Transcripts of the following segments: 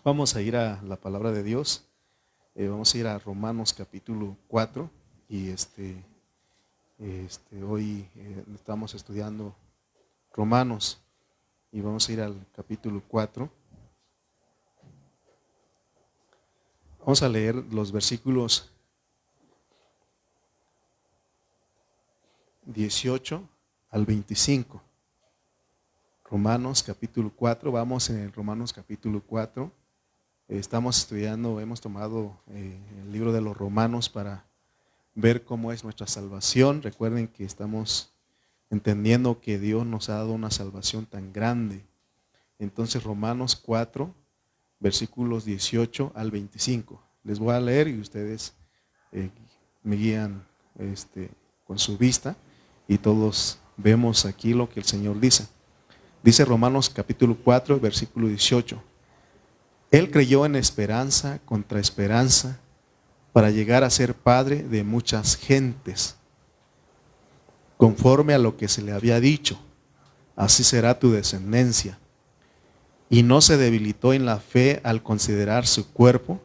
Vamos a ir a la palabra de Dios. Vamos a ir a Romanos capítulo 4 y hoy estamos estudiando Romanos y vamos a ir al capítulo 4. Vamos a leer los versículos 18 al 25. Romanos capítulo 4, vamos en Romanos capítulo 4. Estamos estudiando, hemos tomado el libro de los Romanos para ver cómo es nuestra salvación. Recuerden que estamos entendiendo que Dios nos ha dado una salvación tan grande. Entonces Romanos 4, versículos 18 al 25. Les voy a leer y ustedes me guían con su vista y todos vemos aquí lo que el Señor dice. Dice Romanos capítulo 4, versículo 18. Él creyó en esperanza contra esperanza para llegar a ser padre de muchas gentes, conforme a lo que se le había dicho, así será tu descendencia. Y no se debilitó en la fe al considerar su cuerpo,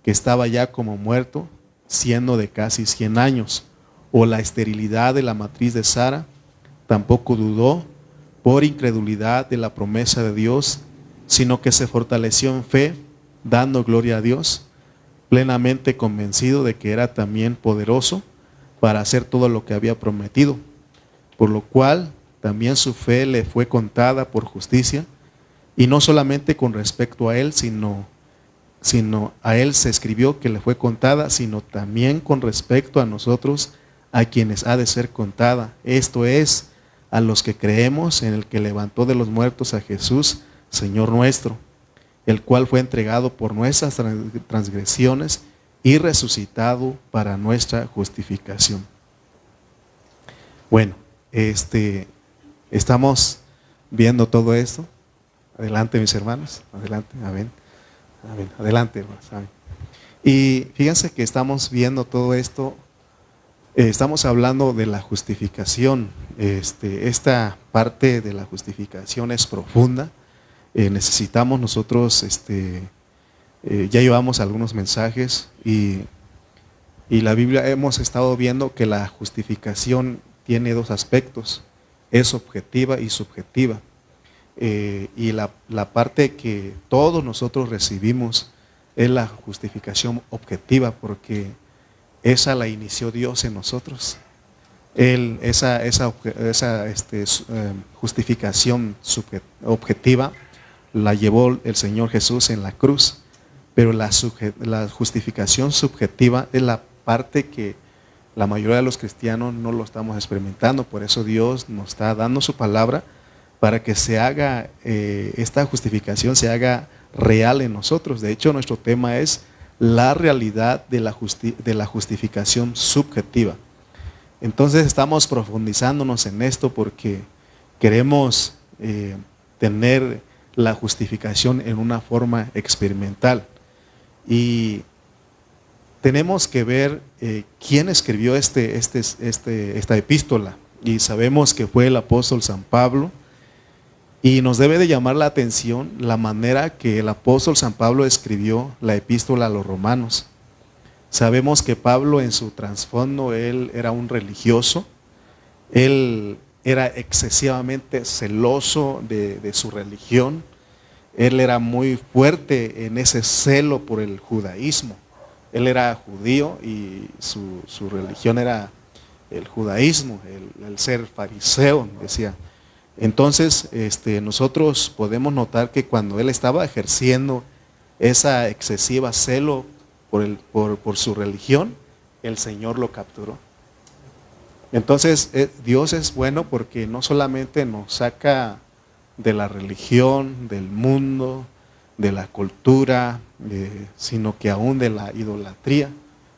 que estaba ya como muerto, siendo de casi 100 años, o la esterilidad de la matriz de Sara, tampoco dudó por incredulidad de la promesa de Dios, sino que se fortaleció en fe, dando gloria a Dios, plenamente convencido de que era también poderoso para hacer todo lo que había prometido, por lo cual también su fe le fue contada por justicia, y no solamente con respecto a él, sino a él se escribió que le fue contada, sino también con respecto a nosotros, a quienes ha de ser contada, esto es, a los que creemos en el que levantó de los muertos a Jesús, Señor nuestro, el cual fue entregado por nuestras transgresiones y resucitado para nuestra justificación. Bueno, estamos viendo todo esto. Adelante, mis hermanos, adelante, amén. Amén. Adelante, hermanos, amén. Y fíjense que estamos viendo todo esto. Estamos hablando de la justificación. Esta parte de la justificación es profunda. Necesitamos nosotros, ya llevamos algunos mensajes y la Biblia hemos estado viendo que la justificación tiene dos aspectos, es objetiva y subjetiva. Y la parte que todos nosotros recibimos es la justificación objetiva, porque esa la inició Dios en nosotros. Esa justificación objetiva la llevó el Señor Jesús en la cruz, pero la justificación subjetiva es la parte que la mayoría de los cristianos no lo estamos experimentando. Por eso Dios nos está dando su palabra para que se haga esta justificación, se haga real en nosotros. De hecho, nuestro tema es la realidad de la justificación subjetiva. Entonces estamos profundizándonos en esto porque queremos tener la justificación en una forma experimental. Y tenemos que ver quién escribió esta epístola. Y sabemos que fue el apóstol San Pablo. Y nos debe de llamar la atención la manera que el apóstol San Pablo escribió la epístola a los romanos. Sabemos que Pablo en su trasfondo, él era un religioso, él era excesivamente celoso de su religión, él era muy fuerte en ese celo por el judaísmo. Él era judío y su religión era el judaísmo, el ser fariseo, decía. Entonces nosotros podemos notar que cuando él estaba ejerciendo esa excesiva celo por su religión, el Señor lo capturó. Entonces Dios es bueno porque no solamente nos saca de la religión, del mundo, de la cultura, sino que aún de la idolatría.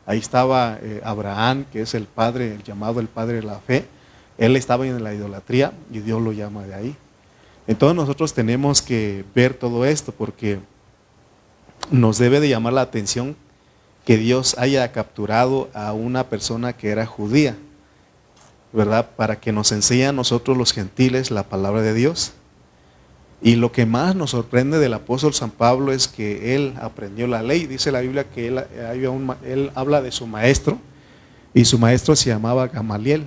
Ahí estaba Abraham, que es el padre, llamado el padre de la fe. Él estaba en la idolatría y Dios lo llama de ahí. Entonces nosotros tenemos que ver todo esto porque nos debe de llamar la atención que Dios haya capturado a una persona que era judía, ¿verdad? Para que nos enseñe a nosotros los gentiles la palabra de Dios. Y lo que más nos sorprende del apóstol San Pablo es que él aprendió la ley. Dice la Biblia que él habla de su maestro, y su maestro se llamaba Gamaliel.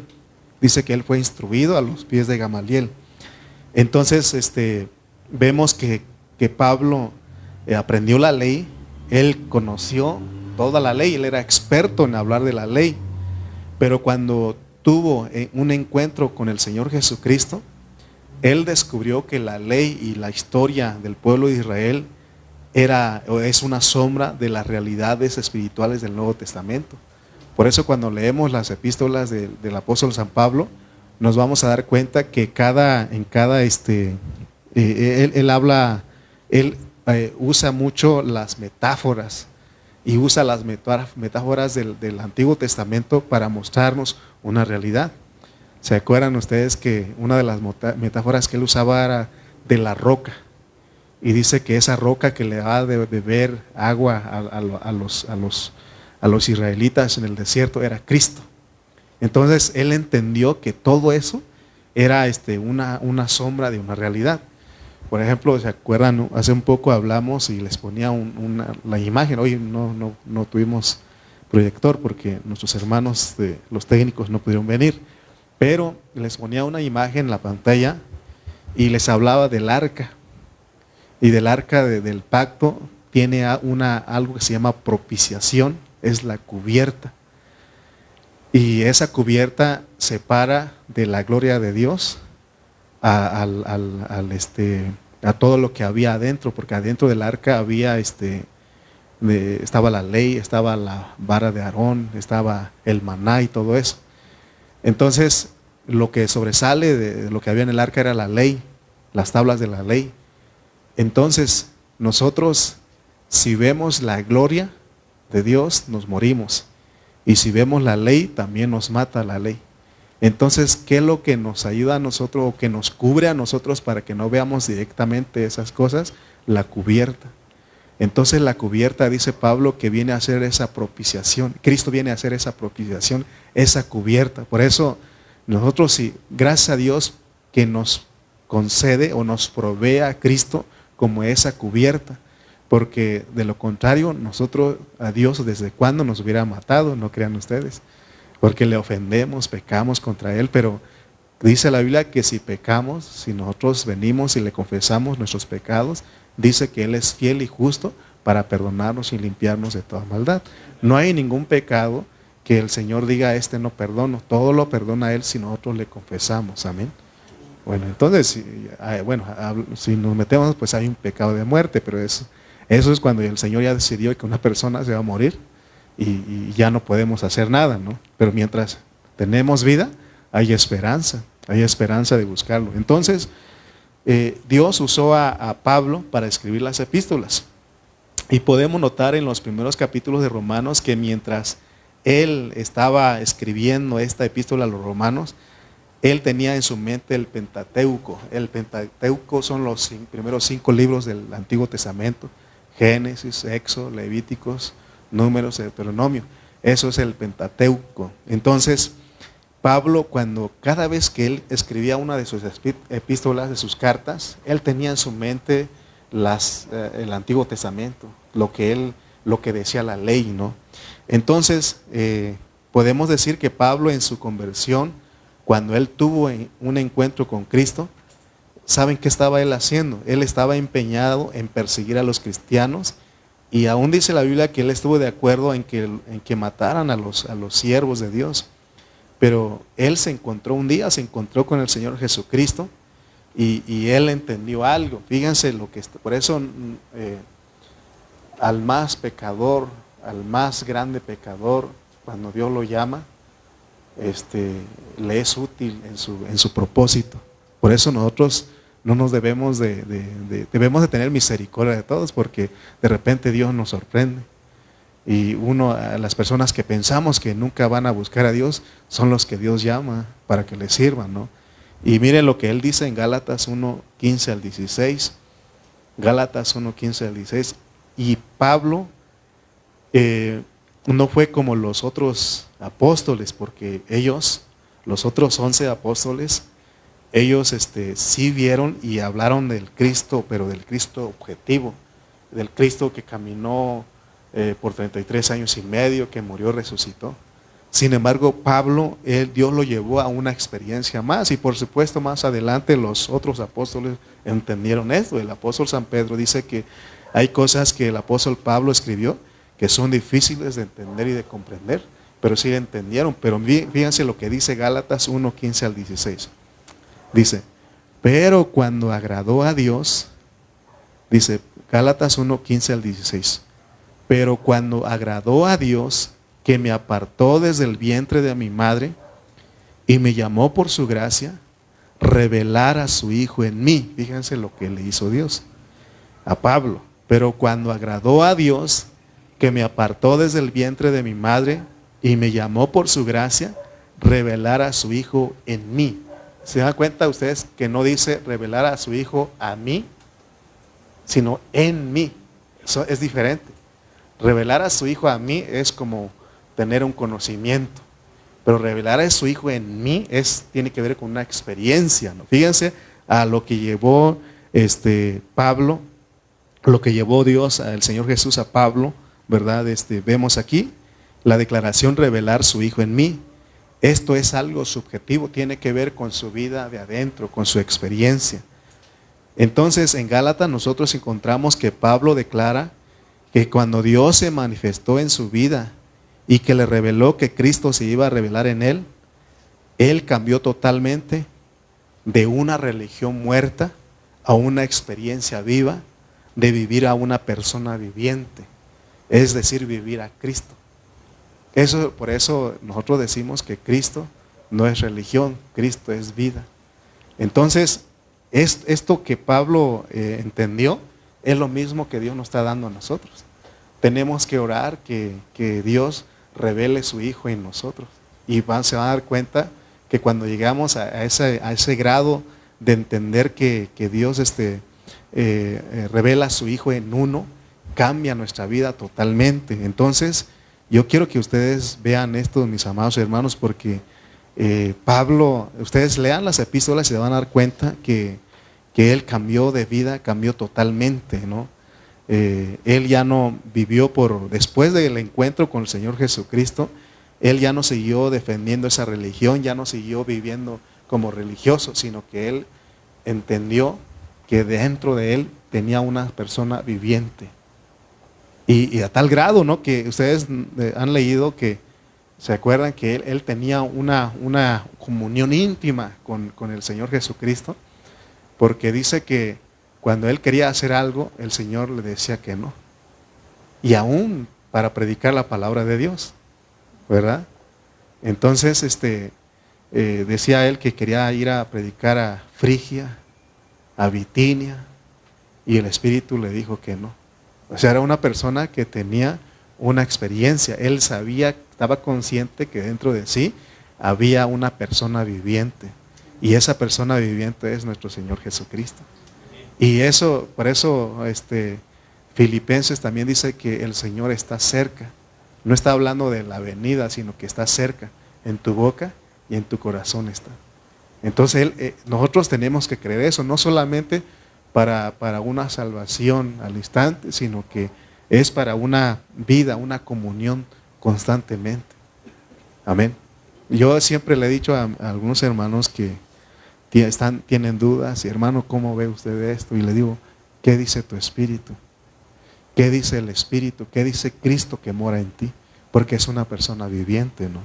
Dice que él fue instruido a los pies de Gamaliel. Entonces vemos que Pablo aprendió la ley, él conoció toda la ley, él era experto en hablar de la ley, pero cuando tuvo un encuentro con el Señor Jesucristo, él descubrió que la ley y la historia del pueblo de Israel es una sombra de las realidades espirituales del Nuevo Testamento. Por eso cuando leemos las epístolas del apóstol San Pablo, nos vamos a dar cuenta que él usa mucho las metáforas, y usa las metáforas del Antiguo Testamento para mostrarnos una realidad. ¿Se acuerdan ustedes que una de las metáforas que él usaba era de la roca? Y dice que esa roca que le da de beber agua a los israelitas en el desierto era Cristo. Entonces él entendió que todo eso era una sombra de una realidad. Por ejemplo, ¿se acuerdan? Hace un poco hablamos y les ponía la imagen. Hoy no tuvimos proyector porque nuestros hermanos, los técnicos, no pudieron venir. Pero les ponía una imagen en la pantalla y les hablaba del arca. Y del arca del pacto tiene algo que se llama propiciación, es la cubierta. Y esa cubierta separa de la gloria de Dios a todo lo que había adentro, porque adentro del arca había estaba la ley, estaba la vara de Aarón, estaba el maná y todo eso. Entonces, lo que sobresale de lo que había en el arca era la ley, las tablas de la ley. Entonces, nosotros, si vemos la gloria de Dios, nos morimos. Y si vemos la ley, también nos mata la ley. Entonces, ¿qué es lo que nos ayuda a nosotros o que nos cubre a nosotros para que no veamos directamente esas cosas? La cubierta. Entonces la cubierta, dice Pablo, que viene a hacer esa propiciación. Cristo viene a hacer esa propiciación, esa cubierta. Por eso nosotros, sí, gracias a Dios que nos concede o nos provee a Cristo como esa cubierta. Porque de lo contrario, nosotros a Dios desde cuándo nos hubiera matado, no crean ustedes. Porque le ofendemos, pecamos contra Él, pero dice la Biblia que si pecamos, si nosotros venimos y le confesamos nuestros pecados, dice que Él es fiel y justo para perdonarnos y limpiarnos de toda maldad. No hay ningún pecado que el Señor diga, no perdono, todo lo perdona Él si nosotros le confesamos, amén. Bueno, entonces, si nos metemos, pues hay un pecado de muerte, pero eso es cuando el Señor ya decidió que una persona se va a morir y ya no podemos hacer nada, ¿no? Pero mientras tenemos vida, hay esperanza de buscarlo. Entonces, Dios usó a Pablo para escribir las epístolas. Y podemos notar en los primeros capítulos de Romanos que mientras él estaba escribiendo esta epístola a los romanos, él tenía en su mente el Pentateuco. El Pentateuco son los primeros 5 libros del Antiguo Testamento: Génesis, Éxodo, Levíticos, Números, Deuteronomio. Eso es el Pentateuco. Entonces, Pablo, cada vez que él escribía una de sus epístolas, de sus cartas, él tenía en su mente el Antiguo Testamento, lo que decía la ley, ¿no? Entonces, podemos decir que Pablo, en su conversión, cuando él tuvo un encuentro con Cristo, ¿saben qué estaba él haciendo? Él estaba empeñado en perseguir a los cristianos, y aún dice la Biblia que él estuvo de acuerdo en que mataran a los siervos de Dios. Pero él un día se encontró con el Señor Jesucristo, y él entendió algo. Fíjense por eso al más pecador, al más grande pecador, cuando Dios lo llama, le es útil en su propósito. Por eso nosotros no nos debemos debemos de tener misericordia de todos, porque de repente Dios nos sorprende. Y a las personas que pensamos que nunca van a buscar a Dios, son los que Dios llama para que les sirvan, ¿no? Y miren lo que él dice en Gálatas 1:15 al 16. Gálatas 1:15 al 16. Y Pablo no fue como los otros apóstoles, porque los otros 11 apóstoles, ellos sí vieron y hablaron del Cristo, pero del Cristo objetivo, del Cristo que caminó por 33 años y medio, que murió, resucitó. Sin embargo, Pablo, Dios lo llevó a una experiencia más, y por supuesto más adelante los otros apóstoles entendieron esto. El apóstol San Pedro dice que hay cosas que el apóstol Pablo escribió que son difíciles de entender y de comprender, pero sí entendieron. Pero fíjense lo que dice Gálatas 1:15 al 16. Dice, pero cuando agradó a Dios, dice Gálatas 1:15 al 16, pero cuando agradó a Dios, que me apartó desde el vientre de mi madre y me llamó por su gracia, revelar a su Hijo en mí. Fíjense lo que le hizo Dios a Pablo. Pero cuando agradó a Dios, que me apartó desde el vientre de mi madre y me llamó por su gracia, revelar a su Hijo en mí. ¿Se dan cuenta ustedes que no dice revelar a su Hijo a mí, sino en mí? Eso es diferente. Revelar a su Hijo a mí es como tener un conocimiento, pero revelar a su Hijo en mí tiene que ver con una experiencia, ¿no? Fíjense a lo que llevó Pablo, lo que llevó Dios, al Señor Jesús a Pablo, ¿verdad? Vemos aquí la declaración revelar su Hijo en mí. Esto es algo subjetivo, tiene que ver con su vida de adentro, con su experiencia. Entonces en Gálatas nosotros encontramos que Pablo declara que cuando Dios se manifestó en su vida y que le reveló que Cristo se iba a revelar en él cambió totalmente de una religión muerta a una experiencia viva, de vivir a una persona viviente, es decir, vivir a Cristo. Por eso nosotros decimos que Cristo no es religión, Cristo es vida. Entonces, esto que Pablo entendió es lo mismo que Dios nos está dando a nosotros. Tenemos que orar que Dios revele su Hijo en nosotros. Y se van a dar cuenta que cuando llegamos a ese grado de entender que Dios revela a su Hijo en uno, cambia nuestra vida totalmente. Entonces, yo quiero que ustedes vean esto, mis amados hermanos, porque Pablo, ustedes lean las epístolas y se van a dar cuenta que él cambió de vida, cambió totalmente, ¿no? Él ya no vivió después del encuentro con el Señor Jesucristo, él ya no siguió defendiendo esa religión, ya no siguió viviendo como religioso, sino que él entendió que dentro de él tenía una persona viviente. Y a tal grado, ¿no?, que ustedes han leído que se acuerdan que él tenía una comunión íntima con el Señor Jesucristo, porque dice que cuando él quería hacer algo, el Señor le decía que no. Y aún para predicar la palabra de Dios, ¿verdad? Entonces, decía él que quería ir a predicar a Frigia, a Bitinia, y el Espíritu le dijo que no. O sea, era una persona que tenía una experiencia. Él sabía, estaba consciente que dentro de sí había una persona viviente. Y esa persona viviente es nuestro Señor Jesucristo. Y por eso Filipenses también dice que el Señor está cerca. No está hablando de la venida, sino que está cerca. En tu boca y en tu corazón está. Entonces nosotros tenemos que creer eso, no solamente para una salvación al instante, sino que es para una vida, una comunión constantemente. Amén. Yo siempre le he dicho a algunos hermanos que tienen dudas, y hermano, ¿cómo ve usted esto? Y le digo, ¿qué dice tu espíritu? ¿Qué dice el Espíritu? ¿Qué dice Cristo que mora en ti? Porque es una persona viviente, ¿no?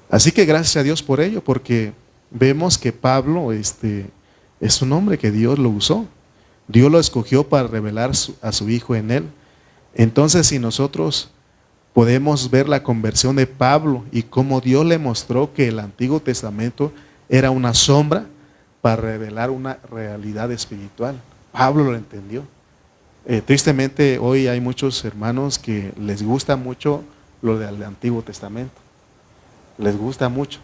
Así que gracias a Dios por ello, porque vemos que Pablo es un hombre que Dios lo usó. Dios lo escogió para revelar a su Hijo en él. Entonces, si nosotros podemos ver la conversión de Pablo y cómo Dios le mostró que el Antiguo Testamento era una sombra para revelar una realidad espiritual. Pablo lo entendió. Tristemente hoy hay muchos hermanos que les gusta mucho lo del Antiguo Testamento. Les gusta mucho.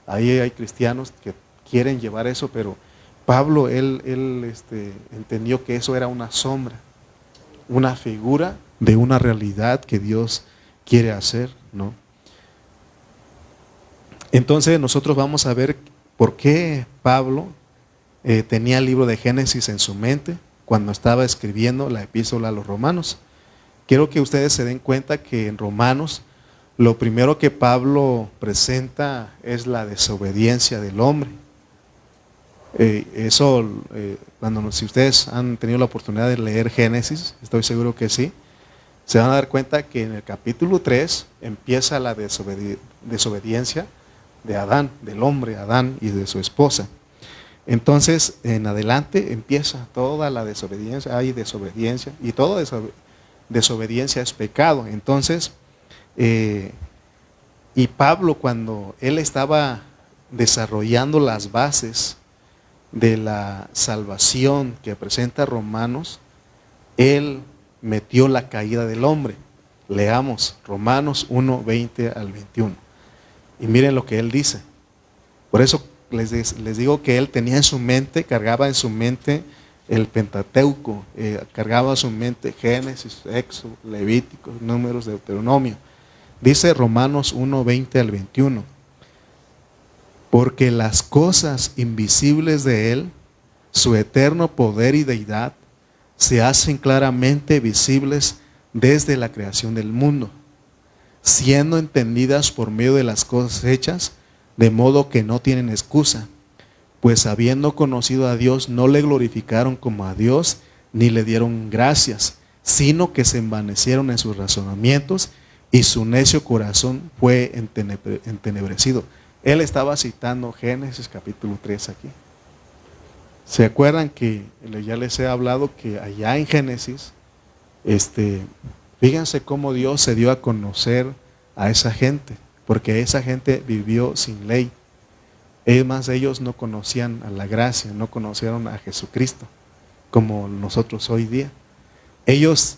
Ahí hay cristianos que quieren llevar eso, pero Pablo, él entendió que eso era una sombra, una figura de una realidad que Dios quiere hacer, ¿no? Entonces nosotros vamos a ver por qué Pablo tenía el libro de Génesis en su mente cuando estaba escribiendo la epístola a los romanos. Quiero que ustedes se den cuenta que en Romanos lo primero que Pablo presenta es la desobediencia del hombre. Si ustedes han tenido la oportunidad de leer Génesis, estoy seguro que sí, se van a dar cuenta que en el capítulo 3 empieza la desobediencia de Adán, del hombre Adán y de su esposa. Entonces, en adelante empieza toda la desobediencia, hay desobediencia, y toda desobediencia es pecado. Entonces, y Pablo, cuando él estaba desarrollando las bases de la salvación que presenta Romanos, él metió la caída del hombre. Leamos Romanos 1, 20 al 21. Y miren lo que él dice. Por eso les digo que él tenía en su mente, cargaba en su mente el Pentateuco, cargaba en su mente Génesis, Éxodo, Levítico, Números, Deuteronomio. Dice Romanos 1, 20 al 21. Porque las cosas invisibles de él, su eterno poder y deidad, se hacen claramente visibles desde la creación del mundo, siendo entendidas por medio de las cosas hechas, de modo que no tienen excusa, pues habiendo conocido a Dios, no le glorificaron como a Dios, ni le dieron gracias, sino que se envanecieron en sus razonamientos, y su necio corazón fue entenebrecido. Él estaba citando Génesis capítulo 3 aquí. ¿Se acuerdan que ya les he hablado que allá en Génesis, fíjense cómo Dios se dio a conocer a esa gente? Porque esa gente vivió sin ley. Además, ellos no conocían a la gracia, no conocieron a Jesucristo, como nosotros hoy día. Ellos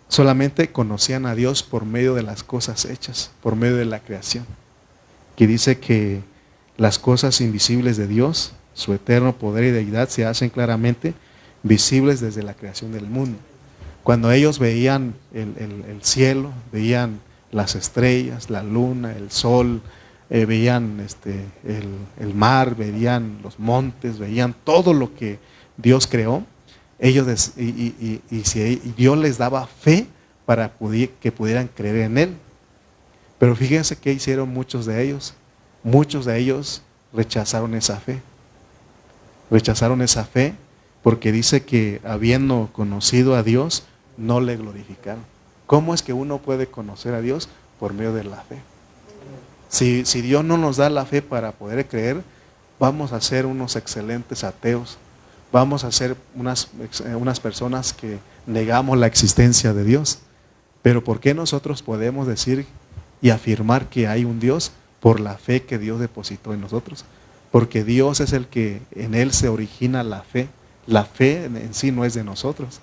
solamente conocían a Dios por medio de las cosas hechas, por medio de la creación. Que dice que las cosas invisibles de Dios, su eterno poder y deidad, se hacen claramente visibles desde la creación del mundo. Cuando ellos veían el cielo, veían las estrellas, la luna, el sol, veían el mar, veían los montes, veían todo lo que Dios creó, ellos y Dios les daba fe para que pudieran creer en Él. Pero fíjense qué hicieron muchos de ellos. Muchos de ellos rechazaron esa fe. Rechazaron esa fe porque dice que habiendo conocido a Dios, no le glorificaron. ¿Cómo es que uno puede conocer a Dios? Por medio de la fe. Si Dios no nos da la fe para poder creer, vamos a ser unos excelentes ateos. Vamos a ser unas personas que negamos la existencia de Dios. Pero ¿por qué nosotros podemos decir y afirmar que hay un Dios? Por la fe que Dios depositó en nosotros. Porque Dios es el que en Él se origina la fe. La fe en sí no es de nosotros.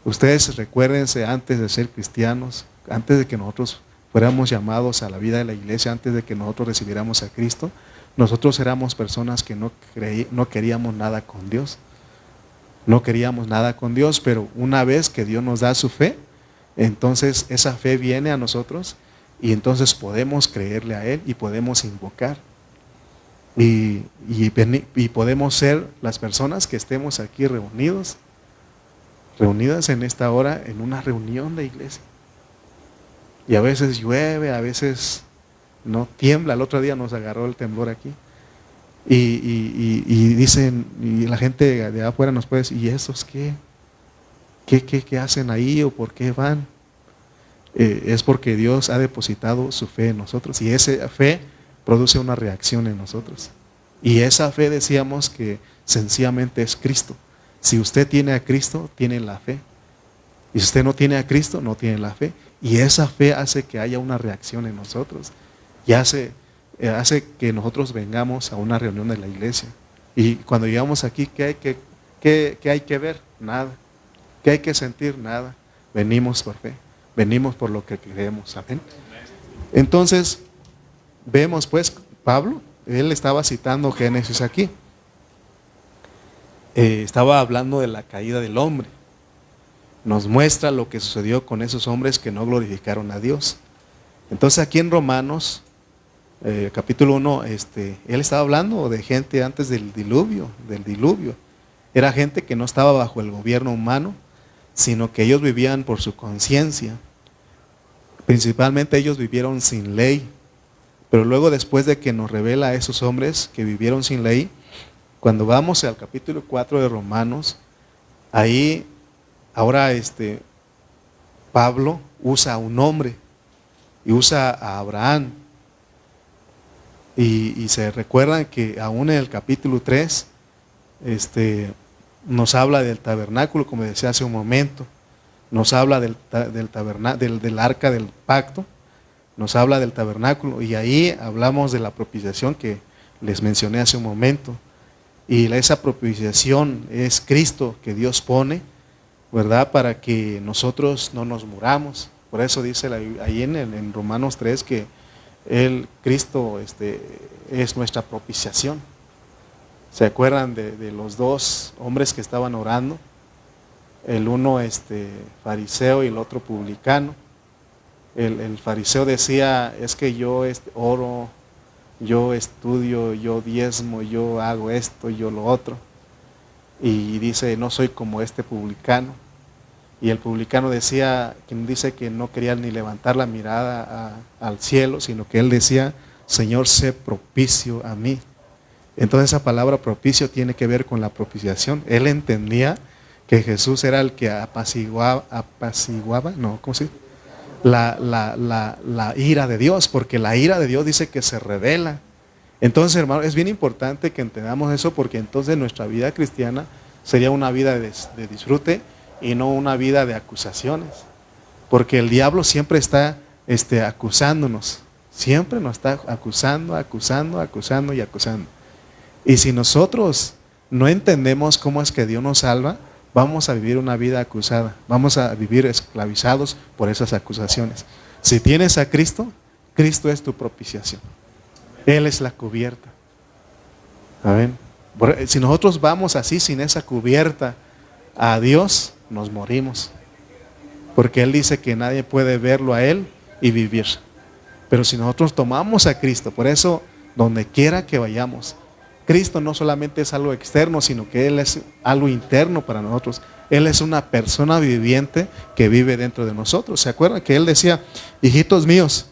Ustedes recuérdense, antes de ser cristianos, antes de que nosotros fuéramos llamados a la vida de la iglesia, antes de que nosotros recibiéramos a Cristo, nosotros éramos personas que no queríamos nada con Dios. No queríamos nada con Dios, pero una vez que Dios nos da su fe, entonces esa fe viene a nosotros y entonces podemos creerle a Él y podemos invocar. Y podemos ser las personas que estemos aquí reunidas en esta hora en una reunión de iglesia. Y a veces llueve, a veces no tiembla. El otro día nos agarró el temblor aquí. Y dicen, y la gente de afuera nos puede decir, ¿y esos qué? ¿Qué hacen ahí o por qué van? Es porque Dios ha depositado su fe en nosotros y esa fe produce una reacción en nosotros. Y esa fe, decíamos, que sencillamente es Cristo. Si usted tiene a Cristo, tiene la fe. Y si usted no tiene a Cristo, no tiene la fe. Y esa fe hace que haya una reacción en nosotros. Y hace que nosotros vengamos a una reunión de la iglesia. Y cuando llegamos aquí, ¿qué hay que ver? Nada. ¿Qué hay que sentir? Nada. Venimos por fe. Venimos por lo que creemos. Amén. Entonces, vemos pues, Pablo, él estaba citando Génesis aquí. Estaba hablando de la caída del hombre. Nos muestra lo que sucedió con esos hombres que no glorificaron a Dios. Entonces aquí en Romanos capítulo 1, él estaba hablando de gente antes del diluvio. Era gente que no estaba bajo el gobierno humano, sino que ellos vivían por su conciencia. Principalmente ellos vivieron sin ley. Pero luego, después de que nos revela a esos hombres que vivieron sin ley, cuando vamos al capítulo 4 de Romanos, ahí ahora Pablo usa a un hombre y usa a Abraham. Y se recuerdan que aún en el capítulo 3 nos habla del tabernáculo, como decía hace un momento. Nos habla del arca del pacto, nos habla del tabernáculo, y ahí hablamos de la propiciación que les mencioné hace un momento. Y esa propiciación es Cristo que Dios pone, ¿verdad? Para que nosotros no nos muramos. Por eso dice ahí en Romanos 3 que Cristo es nuestra propiciación. ¿Se acuerdan de los dos hombres que estaban orando? El uno fariseo y el otro publicano. El fariseo decía, es que yo oro, yo estudio, yo diezmo, yo hago esto, yo lo otro. Y dice, no soy como este publicano. Y el publicano dice que no quería ni levantar la mirada al cielo, sino que él decía, Señor, sé propicio a mí. Entonces esa palabra propicio tiene que ver con la propiciación. Él entendía que Jesús era el que apaciguaba, no, ¿cómo se dice? La ira de Dios, porque la ira de Dios dice que se revela. Entonces, hermano, es bien importante que entendamos eso, porque entonces nuestra vida cristiana sería una vida de disfrute y no una vida de acusaciones, porque el diablo siempre está acusándonos, siempre nos está acusando y acusando. Y si nosotros no entendemos cómo es que Dios nos salva, vamos a vivir una vida acusada, vamos a vivir esclavizados por esas acusaciones. Si tienes a Cristo, Cristo es tu propiciación, Él es la cubierta. Amén. Si nosotros vamos así sin esa cubierta a Dios, nos morimos, porque Él dice que nadie puede verlo a Él y vivir. Pero si nosotros tomamos a Cristo, por eso donde quiera que vayamos, Cristo no solamente es algo externo, sino que Él es algo interno para nosotros. Él es una persona viviente que vive dentro de nosotros. ¿Se acuerdan que Él decía, hijitos míos,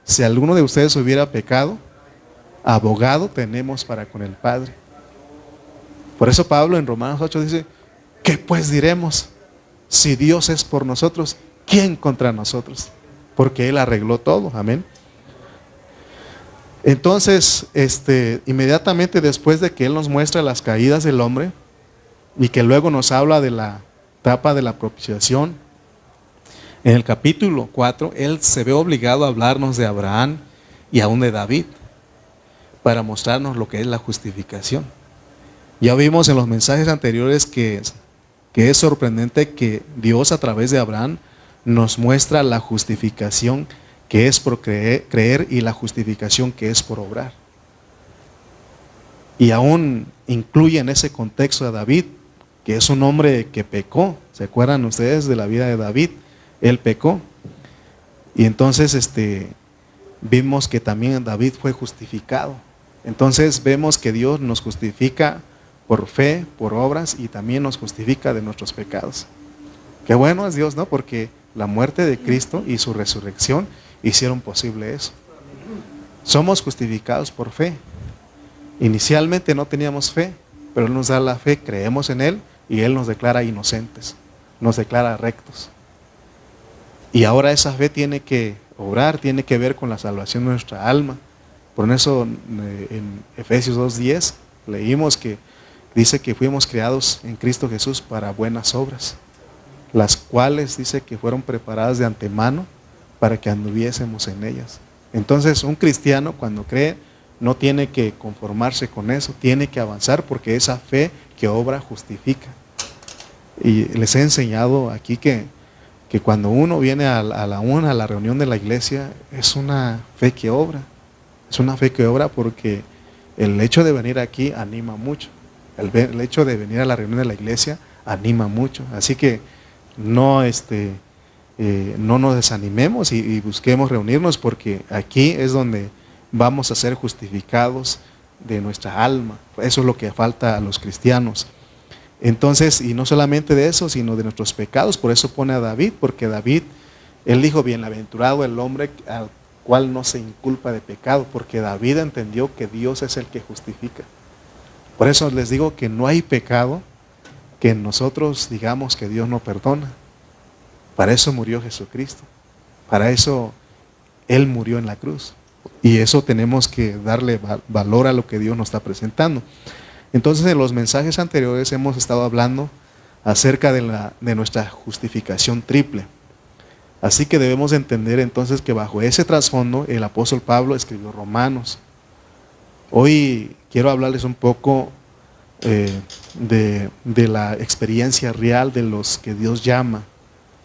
si alguno de ustedes hubiera pecado, abogado tenemos para con el Padre? Por eso Pablo en Romanos 8 dice, ¿qué pues diremos? Si Dios es por nosotros, ¿quién contra nosotros? Porque Él arregló todo, amén. Entonces, inmediatamente después de que Él nos muestra las caídas del hombre y que luego nos habla de la etapa de la propiciación, en el capítulo 4, Él se ve obligado a hablarnos de Abraham y aún de David para mostrarnos lo que es la justificación. Ya vimos en los mensajes anteriores que es sorprendente que Dios a través de Abraham nos muestra la justificación que es por creer y la justificación que es por obrar. Y aún incluye en ese contexto a David, que es un hombre que pecó. ¿Se acuerdan ustedes de la vida de David? Él pecó. Y entonces vimos que también David fue justificado. Entonces vemos que Dios nos justifica por fe, por obras, y también nos justifica de nuestros pecados. Qué bueno es Dios, ¿no? Porque la muerte de Cristo y su resurrección hicieron posible eso. Somos justificados por fe. Inicialmente no teníamos fe, pero Él nos da la fe, creemos en Él y Él nos declara inocentes, nos declara rectos. Y ahora esa fe tiene que obrar, tiene que ver con la salvación de nuestra alma. Por eso en Efesios 2:10 leímos que dice que fuimos creados en Cristo Jesús para buenas obras, las cuales dice que fueron preparadas de antemano para que anduviésemos en ellas. Entonces un cristiano cuando cree no tiene que conformarse con eso, tiene que avanzar, porque esa fe que obra justifica. Y les he enseñado aquí que cuando uno viene a la reunión de la iglesia, es una fe que obra. Es una fe que obra porque el hecho de venir aquí anima mucho. El hecho de venir a la reunión de la iglesia anima mucho. Así que no nos desanimemos y busquemos reunirnos, porque aquí es donde vamos a ser justificados de nuestra alma. Eso es lo que falta a los cristianos. Entonces, y no solamente de eso, sino de nuestros pecados. Por eso pone a David, porque David, él dijo, bienaventurado el hombre al cual no se inculpa de pecado, porque David entendió que Dios es el que justifica. Por eso les digo que no hay pecado que nosotros digamos que Dios no perdona. Para eso murió Jesucristo. Para eso Él murió en la cruz. Y eso tenemos que darle valor a lo que Dios nos está presentando. Entonces, en los mensajes anteriores hemos estado hablando acerca de nuestra justificación triple. Así que debemos entender entonces que bajo ese trasfondo el apóstol Pablo escribió Romanos. Hoy quiero hablarles un poco de la experiencia real de los que Dios llama,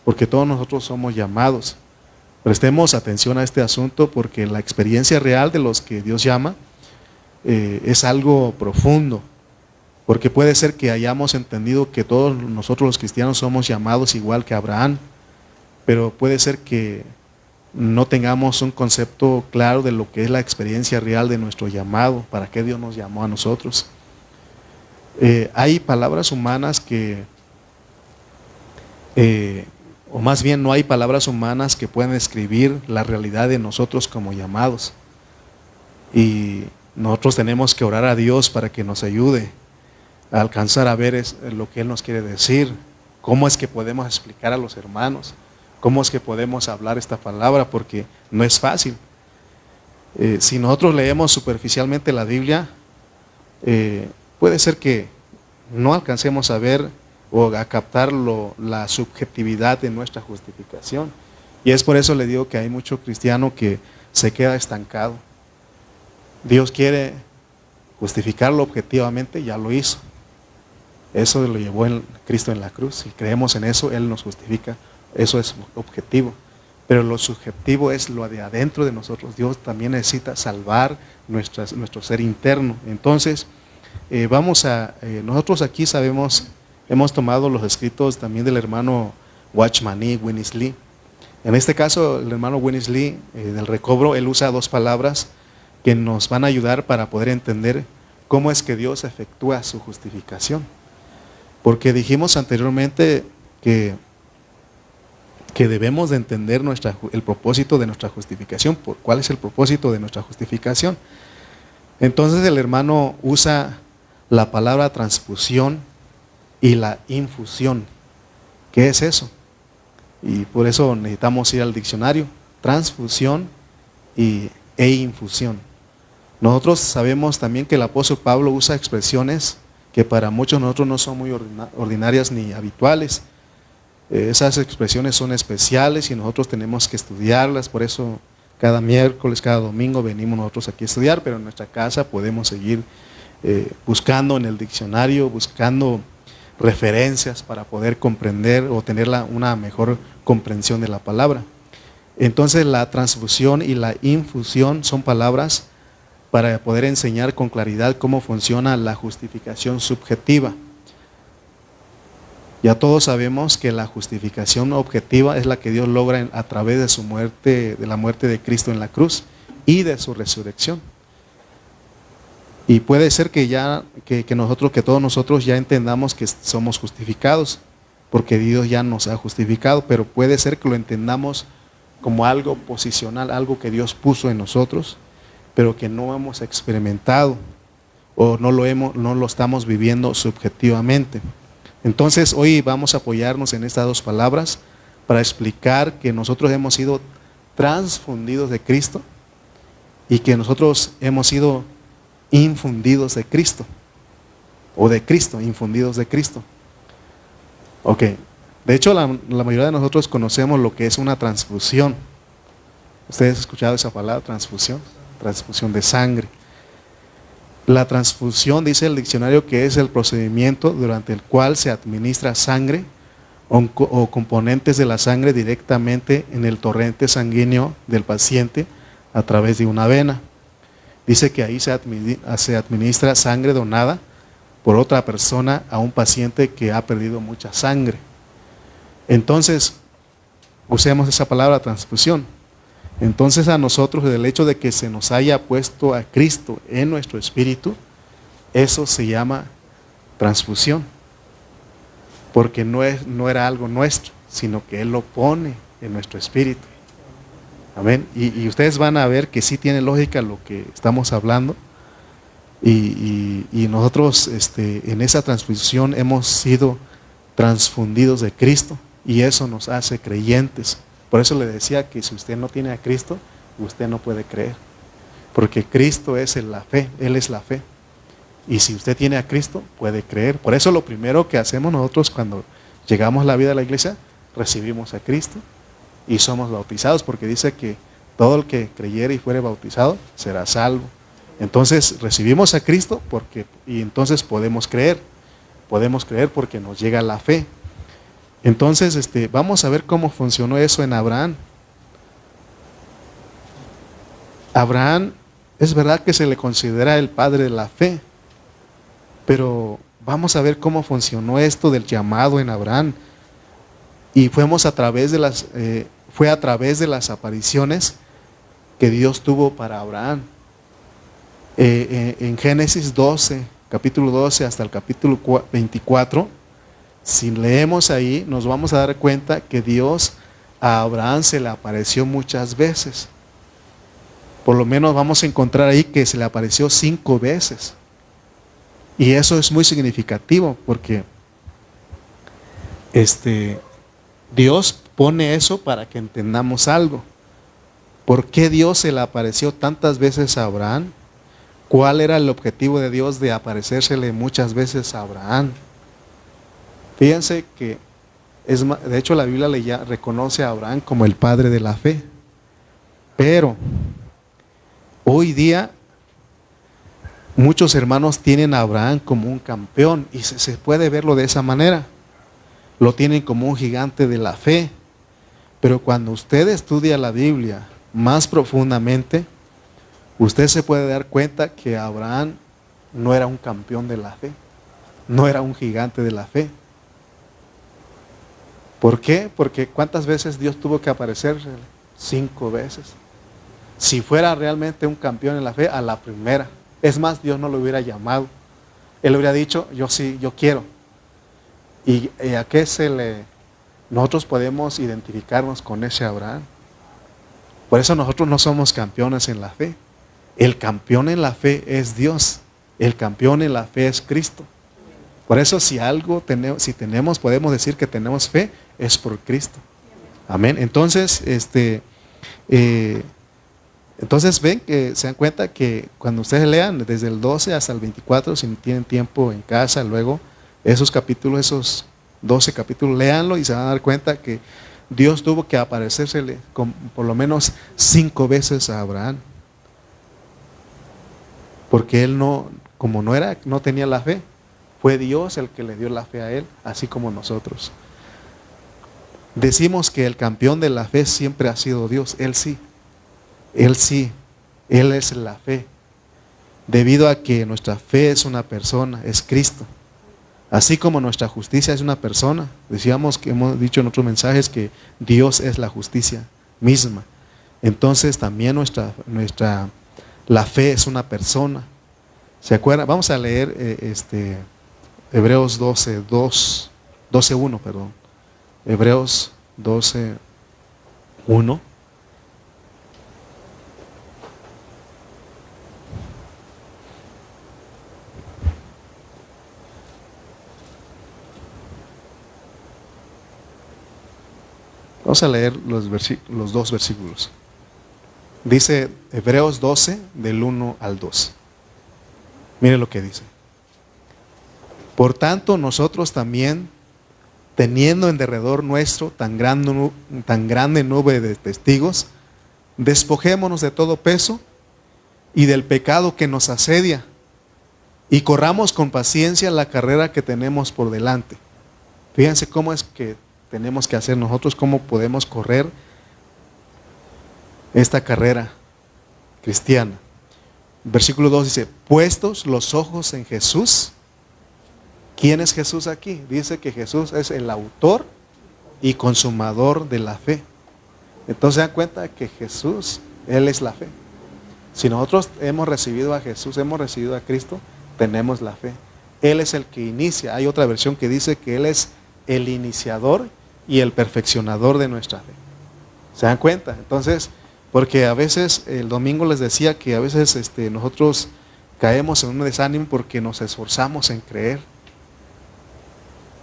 porque todos nosotros somos llamados. Prestemos atención a este asunto, porque la experiencia real de los que Dios llama es algo profundo, porque puede ser que hayamos entendido que todos nosotros los cristianos somos llamados igual que Abraham, pero puede ser que no tengamos un concepto claro de lo que es la experiencia real de nuestro llamado, para qué Dios nos llamó a nosotros. Hay palabras humanas que, o más bien no hay palabras humanas que puedan describir la realidad de nosotros como llamados. Y nosotros tenemos que orar a Dios para que nos ayude a alcanzar a ver lo que Él nos quiere decir, cómo es que podemos explicar a los hermanos, cómo es que podemos hablar esta palabra, porque no es fácil. Si nosotros leemos superficialmente la Biblia, puede ser que no alcancemos a ver o a captar la subjetividad de nuestra justificación. Y es por eso le digo que hay mucho cristiano que se queda estancado. Dios quiere justificarlo objetivamente, ya lo hizo. Eso lo llevó Cristo en la cruz. Si creemos en eso, Él nos justifica. Eso es objetivo. Pero lo subjetivo es lo de adentro de nosotros. Dios también necesita salvar nuestro ser interno. Entonces, nosotros aquí sabemos, hemos tomado los escritos también del hermano Watchman Nee, Witness Lee. En este caso, el hermano Witness Lee, del recobro, él usa dos palabras que nos van a ayudar para poder entender cómo es que Dios efectúa su justificación. Porque dijimos anteriormente que debemos de entender el propósito de nuestra justificación. ¿Cuál es el propósito de nuestra justificación? Entonces el hermano usa la palabra transfusión y la infusión. ¿Qué es eso? Y por eso necesitamos ir al diccionario. Transfusión e infusión. Nosotros sabemos también que el apóstol Pablo usa expresiones que para muchos de nosotros no son muy ordinarias ni habituales. Esas expresiones son especiales y nosotros tenemos que estudiarlas. Por eso cada miércoles, cada domingo venimos nosotros aquí a estudiar, pero en nuestra casa podemos seguir buscando en el diccionario, buscando referencias para poder comprender o tener una mejor comprensión de la palabra. Entonces la transfusión y la infusión son palabras para poder enseñar con claridad cómo funciona la justificación subjetiva. Ya todos sabemos que la justificación objetiva es la que Dios logra a través de su muerte, de la muerte de Cristo en la cruz y de su resurrección. Y puede ser que todos nosotros ya entendamos que somos justificados, porque Dios ya nos ha justificado, pero puede ser que lo entendamos como algo posicional, algo que Dios puso en nosotros, pero que no hemos experimentado o no lo estamos viviendo subjetivamente. Entonces hoy vamos a apoyarnos en estas dos palabras para explicar que nosotros hemos sido transfundidos de Cristo y que nosotros hemos sido infundidos de Cristo, o de Cristo, infundidos de Cristo. Ok, de hecho la mayoría de nosotros conocemos lo que es una transfusión. ¿Ustedes han escuchado esa palabra, transfusión? Transfusión de sangre. La transfusión, dice el diccionario, que es el procedimiento durante el cual se administra sangre o componentes de la sangre directamente en el torrente sanguíneo del paciente a través de una vena. Dice que ahí se administra sangre donada por otra persona a un paciente que ha perdido mucha sangre. Entonces, usemos esa palabra transfusión. Entonces a nosotros el hecho de que se nos haya puesto a Cristo en nuestro espíritu, eso se llama transfusión, porque no era algo nuestro, sino que Él lo pone en nuestro espíritu. Amén. Y ustedes van a ver que sí tiene lógica lo que estamos hablando. Y nosotros en esa transfusión hemos sido transfundidos de Cristo, y eso nos hace creyentes. Por eso le decía que si usted no tiene a Cristo, usted no puede creer, porque Cristo es la fe, Él es la fe. Y si usted tiene a Cristo, puede creer. Por eso lo primero que hacemos nosotros cuando llegamos a la vida de la iglesia, recibimos a Cristo y somos bautizados, porque dice que todo el que creyere y fuere bautizado será salvo. Entonces recibimos a Cristo y entonces podemos creer porque nos llega la fe. Entonces vamos a ver cómo funcionó eso en Abraham. Abraham, es verdad que se le considera el padre de la fe, pero vamos a ver cómo funcionó esto del llamado en Abraham. Y fue a través de las apariciones que Dios tuvo para Abraham. En Génesis 12, capítulo 12 hasta el capítulo 24, si leemos ahí, nos vamos a dar cuenta que Dios a Abraham se le apareció muchas veces. Por lo menos vamos a encontrar ahí que se le apareció 5 veces. Y eso es muy significativo, porque Dios pone eso para que entendamos algo. ¿Por qué Dios se le apareció tantas veces a Abraham? ¿Cuál era el objetivo de Dios de aparecérsele muchas veces a Abraham? Fíjense que, de hecho la Biblia reconoce a Abraham como el padre de la fe. Pero hoy día muchos hermanos tienen a Abraham como un campeón, y se puede verlo de esa manera. Lo tienen como un gigante de la fe. Pero cuando usted estudia la Biblia más profundamente, usted se puede dar cuenta que Abraham no era un campeón de la fe, no era un gigante de la fe. ¿Por qué? Porque ¿cuántas veces Dios tuvo que aparecer? 5 veces. Si fuera realmente un campeón en la fe, a la primera. Es más, Dios no lo hubiera llamado. Él hubiera dicho, yo sí, yo quiero. ¿Y a qué nosotros podemos identificarnos con ese Abraham? Por eso nosotros no somos campeones en la fe. El campeón en la fe es Dios. El campeón en la fe es Cristo. Por eso si podemos decir que tenemos fe, es por Cristo. Amén. Entonces, entonces ven que se dan cuenta que cuando ustedes lean desde el 12 hasta el 24, si tienen tiempo en casa, luego esos 12 capítulos, léanlo y se van a dar cuenta que Dios tuvo que aparecérsele por lo menos 5 veces a Abraham. Porque él como no tenía la fe, fue Dios el que le dio la fe a él, así como nosotros. Decimos que el campeón de la fe siempre ha sido Dios. Él sí, Él es la fe. Debido a que nuestra fe es una persona, es Cristo. Así como nuestra justicia es una persona. Decíamos que hemos dicho en otros mensajes que Dios es la justicia misma. Entonces también la fe es una persona. ¿Se acuerdan? Vamos a leer Hebreos 12:1, perdón. Hebreos 12:1. Vamos a leer los 2 versículos. Dice Hebreos 12, del 1 al 2. Mire lo que dice. Por tanto, nosotros también, teniendo en derredor nuestro tan grande nube de testigos, despojémonos de todo peso y del pecado que nos asedia, y corramos con paciencia la carrera que tenemos por delante. Fíjense cómo es que tenemos que hacer nosotros, cómo podemos correr esta carrera cristiana. Versículo 2 dice, puestos los ojos en Jesús. ¿Quién es Jesús aquí? Dice que Jesús es el autor y consumador de la fe. Entonces se dan cuenta que Jesús, Él es la fe. Si nosotros hemos recibido a Jesús, hemos recibido a Cristo, tenemos la fe. Él es el que inicia. Hay otra versión que dice que Él es el iniciador y el perfeccionador de nuestra fe. ¿Se dan cuenta? Entonces, porque a veces, el domingo les decía que a veces nosotros caemos en un desánimo porque nos esforzamos en creer.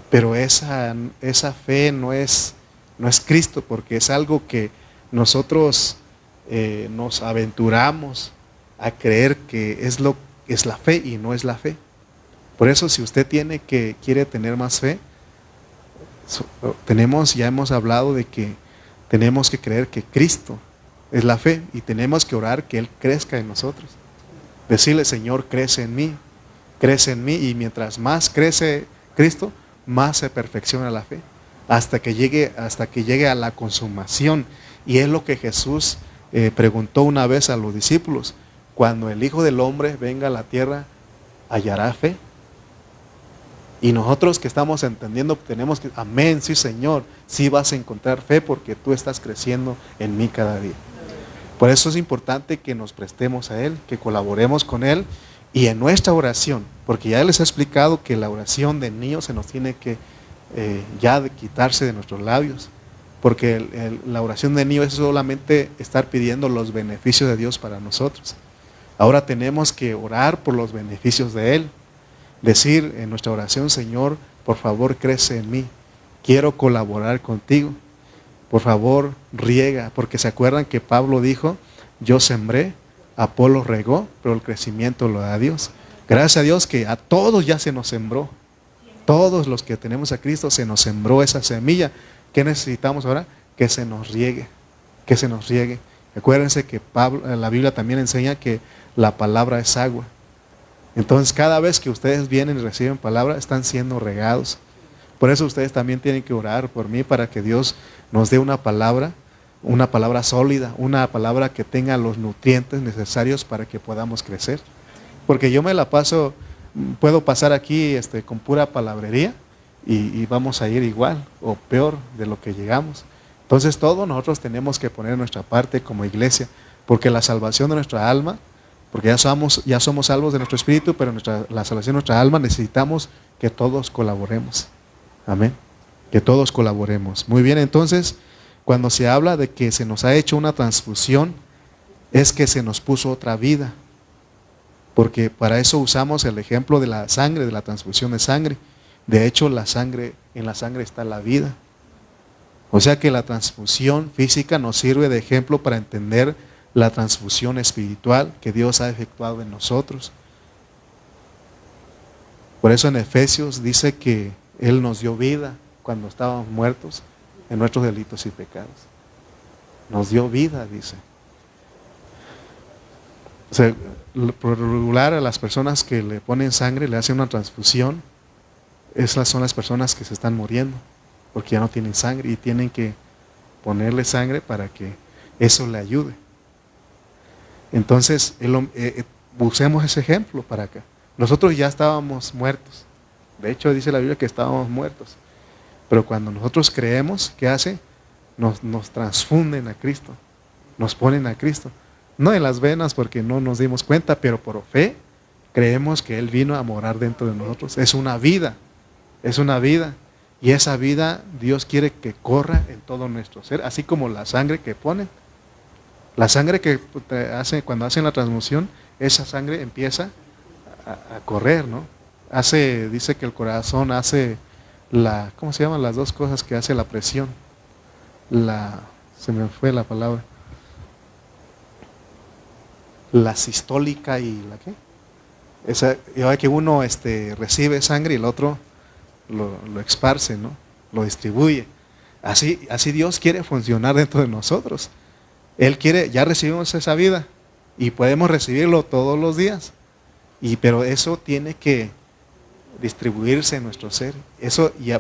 Pero esa fe no es Cristo, porque es algo que nosotros nos aventuramos a creer que es la fe y no es la fe. Por eso, si usted quiere tener más fe, ya hemos hablado de que tenemos que creer que Cristo es la fe y tenemos que orar que Él crezca en nosotros. Decirle, Señor, crece en mí, y mientras más crece Cristo, más se perfecciona la fe, hasta que llegue a la consumación. Y es lo que Jesús preguntó una vez a los discípulos: cuando el Hijo del Hombre venga a la tierra, ¿hallará fe? Y nosotros que estamos entendiendo, tenemos que, amén, sí Señor, sí vas a encontrar fe porque tú estás creciendo en mí cada día. Por eso es importante que nos prestemos a Él, que colaboremos con Él y en nuestra oración, porque ya les he explicado que la oración de niños se nos tiene que ya de quitarse de nuestros labios, porque la oración de niño es solamente estar pidiendo los beneficios de Dios para nosotros. Ahora tenemos que orar por los beneficios de Él. Decir en nuestra oración: Señor, por favor crece en mí, quiero colaborar contigo, por favor riega, porque se acuerdan que Pablo dijo: yo sembré, Apolo regó, pero el crecimiento lo da Dios. Gracias a Dios que a todos ya se nos sembró, todos los que tenemos a Cristo se nos sembró esa semilla. ¿Qué necesitamos ahora? Que se nos riegue, que se nos riegue. Acuérdense que la Biblia también enseña que la palabra es agua. Entonces cada vez que ustedes vienen y reciben palabra, están siendo regados. Por eso ustedes también tienen que orar por mí, para que Dios nos dé una palabra sólida, una palabra que tenga los nutrientes necesarios para que podamos crecer. Porque yo puedo pasar aquí con pura palabrería y vamos a ir igual o peor de lo que llegamos. Entonces todos nosotros tenemos que poner nuestra parte como iglesia, porque la salvación de nuestra alma, porque ya somos salvos de nuestro espíritu, pero la salvación de nuestra alma necesitamos que todos colaboremos. Amén. Que todos colaboremos. Muy bien, entonces, cuando se habla de que se nos ha hecho una transfusión, es que se nos puso otra vida. Porque para eso usamos el ejemplo de la sangre, de la transfusión de sangre. De hecho, en la sangre está la vida. O sea que la transfusión física nos sirve de ejemplo para entender la transfusión espiritual que Dios ha efectuado en nosotros. Por eso en Efesios dice que Él nos dio vida cuando estábamos muertos en nuestros delitos y pecados. Nos dio vida, dice. O sea, por regular, a las personas que le ponen sangre, le hacen una transfusión, esas son las personas que se están muriendo, porque ya no tienen sangre y tienen que ponerle sangre para que eso le ayude. Entonces, usemos ese ejemplo para acá. Nosotros ya estábamos muertos. De hecho, dice la Biblia que estábamos muertos. Pero cuando nosotros creemos, ¿qué hace? Nos transfunden a Cristo. Nos ponen a Cristo. No en las venas porque no nos dimos cuenta, pero por fe creemos que Él vino a morar dentro de nosotros. Es una vida. Es una vida. Y esa vida Dios quiere que corra en todo nuestro ser. Así como la sangre que ponen. La sangre que cuando hacen la transfusión, esa sangre empieza a correr, ¿no? Dice que el corazón hace ¿cómo se llaman las dos cosas que hace la presión? Se me fue la palabra. La sistólica y la ¿qué? Ya que uno recibe sangre y el otro lo esparce, ¿no? Lo distribuye. Así Dios quiere funcionar dentro de nosotros. Él quiere, ya recibimos esa vida y podemos recibirlo todos los días. Pero eso tiene que distribuirse en nuestro ser.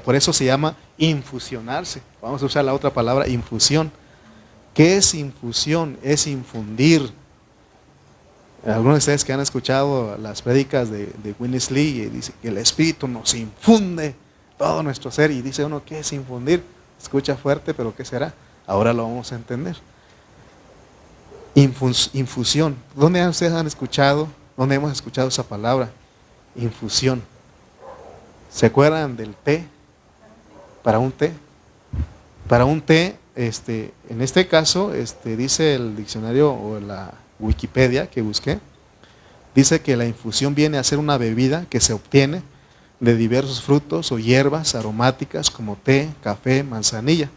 Por eso se llama infusionarse. Vamos a usar la otra palabra, infusión. ¿Qué es infusión? Es infundir. Algunos de ustedes que han escuchado las prédicas de Witness Lee, dice que el Espíritu nos infunde todo nuestro ser. Y dice uno, ¿qué es infundir? Escucha fuerte, pero ¿qué será? Ahora lo vamos a entender. Infusión. ¿Dónde ustedes han escuchado? ¿Dónde hemos escuchado esa palabra? Infusión. ¿Se acuerdan del té? Para un té. Para un té, en este caso, dice el diccionario o la Wikipedia que busqué, dice que la infusión viene a ser una bebida que se obtiene de diversos frutos o hierbas aromáticas como té, café, manzanilla,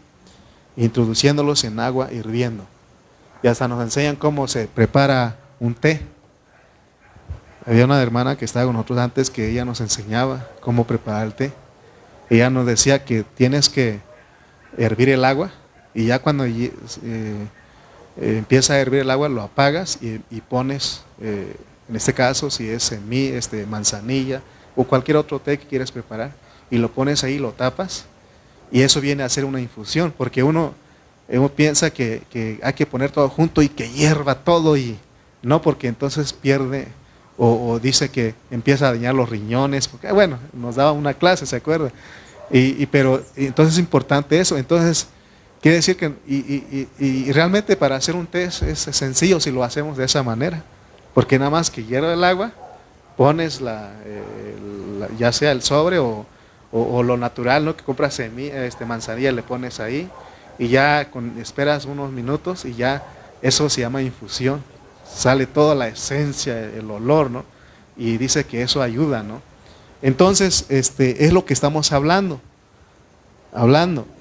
introduciéndolos en agua hirviendo. Y hasta nos enseñan cómo se prepara un té. Había una hermana que estaba con nosotros antes que ella nos enseñaba cómo preparar el té. Ella nos decía que tienes que hervir el agua y ya cuando empieza a hervir el agua lo apagas y pones, en este caso si es manzanilla o cualquier otro té que quieras preparar, y lo pones ahí, lo tapas, y eso viene a ser una infusión, porque uno piensa que hay que poner todo junto y que hierva todo, y no, porque entonces pierde o dice que empieza a dañar los riñones, porque bueno, nos daba una clase, ¿se acuerda? Pero entonces es importante eso. Entonces quiere decir que y realmente para hacer un té es sencillo si lo hacemos de esa manera, porque nada más que hierva el agua, pones ya sea el sobre o lo natural, ¿no? Que compras manzanilla, le pones ahí y ya esperas unos minutos y ya eso se llama infusión. Sale toda la esencia, el olor, ¿no? Y dice que eso ayuda, ¿no? Entonces, es lo que estamos hablando.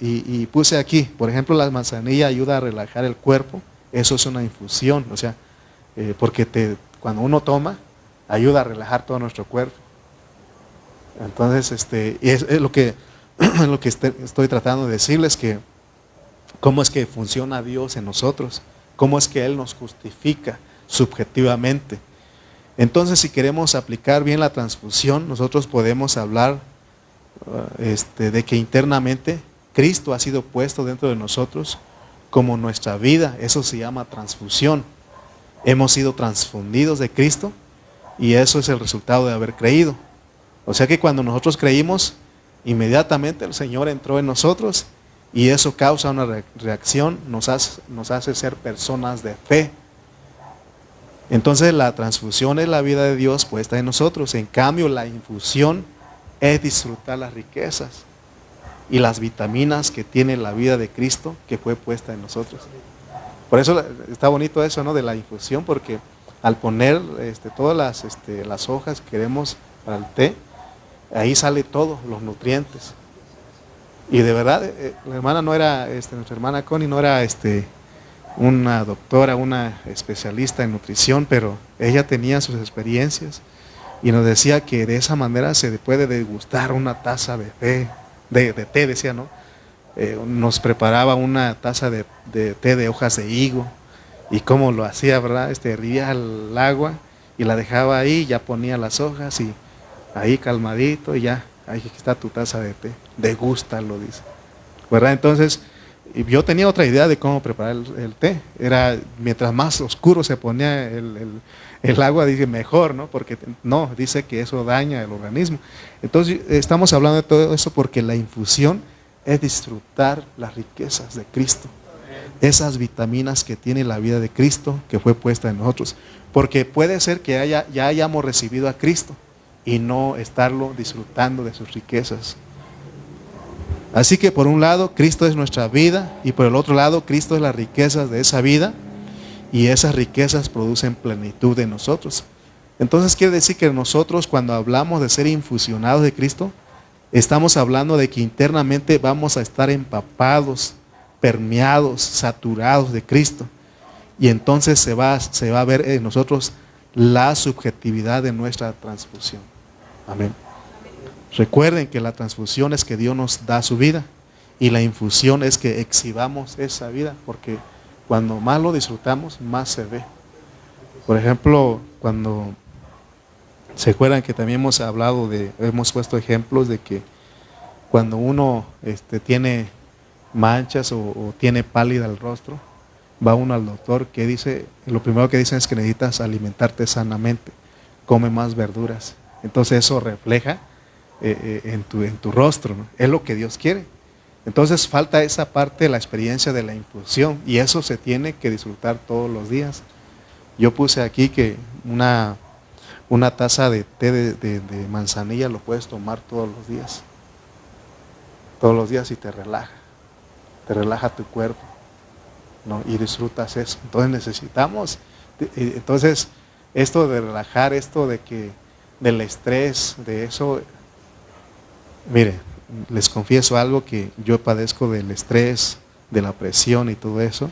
Y puse aquí, por ejemplo, la manzanilla ayuda a relajar el cuerpo. Eso es una infusión, o sea, porque cuando uno toma, ayuda a relajar todo nuestro cuerpo. Entonces, es lo que estoy tratando de decirles, que cómo es que funciona Dios en nosotros, cómo es que Él nos justifica subjetivamente. Entonces, si queremos aplicar bien la transfusión, nosotros podemos hablar de que internamente Cristo ha sido puesto dentro de nosotros como nuestra vida. Eso se llama transfusión. Hemos sido transfundidos de Cristo y eso es el resultado de haber creído. O sea que cuando nosotros creímos, inmediatamente el Señor entró en nosotros y eso causa una reacción, nos hace ser personas de fe. Entonces la transfusión es la vida de Dios puesta en nosotros. En cambio, la infusión es disfrutar las riquezas y las vitaminas que tiene la vida de Cristo que fue puesta en nosotros. Por eso está bonito eso, ¿no? De la infusión, porque al poner todas las hojas que queremos para el té, ahí sale todo, los nutrientes. Y de verdad, la hermana no era, nuestra hermana Connie no era una doctora, una especialista en nutrición, pero ella tenía sus experiencias y nos decía que de esa manera se puede degustar una taza de té, decía, ¿no? Nos preparaba una taza de té de hojas de higo y cómo lo hacía, ¿verdad? Hervía el agua y la dejaba ahí, ya ponía las hojas y ahí calmadito y ya, ahí está tu taza de té, degústalo, dice, ¿verdad? Entonces, yo tenía otra idea de cómo preparar el té. Era mientras más oscuro se ponía el agua, dije mejor, ¿no? Porque no, dice que eso daña el organismo. Entonces estamos hablando de todo eso porque la infusión es disfrutar las riquezas de Cristo, esas vitaminas que tiene la vida de Cristo que fue puesta en nosotros. Porque puede ser que ya hayamos recibido a Cristo y no estarlo disfrutando de sus riquezas. Así que por un lado Cristo es nuestra vida y por el otro lado Cristo es las riquezas de esa vida y esas riquezas producen plenitud en nosotros. Entonces quiere decir que nosotros cuando hablamos de ser infusionados de Cristo, estamos hablando de que internamente vamos a estar empapados, permeados, saturados de Cristo, y entonces se va a ver en nosotros la subjetividad de nuestra transfusión. Amén. Recuerden que la transfusión es que Dios nos da su vida y la infusión es que exhibamos esa vida, porque cuando más lo disfrutamos, más se ve. Por ejemplo, cuando se acuerdan que también hemos puesto ejemplos de que cuando uno tiene manchas o tiene pálida el rostro, va uno al doctor, que dice, lo primero que dicen es que necesitas alimentarte sanamente, come más verduras. Entonces eso refleja en tu rostro, ¿no? Es lo que Dios quiere. Entonces falta esa parte, la experiencia de la infusión, y eso se tiene que disfrutar todos los días. Yo puse aquí que una taza de té de manzanilla lo puedes tomar todos los días y te relaja tu cuerpo, ¿no? Y disfrutas eso. Entonces necesitamos, entonces esto de relajar, esto de que del estrés, de eso, mire, les confieso algo, que yo padezco del estrés, de la presión y todo eso,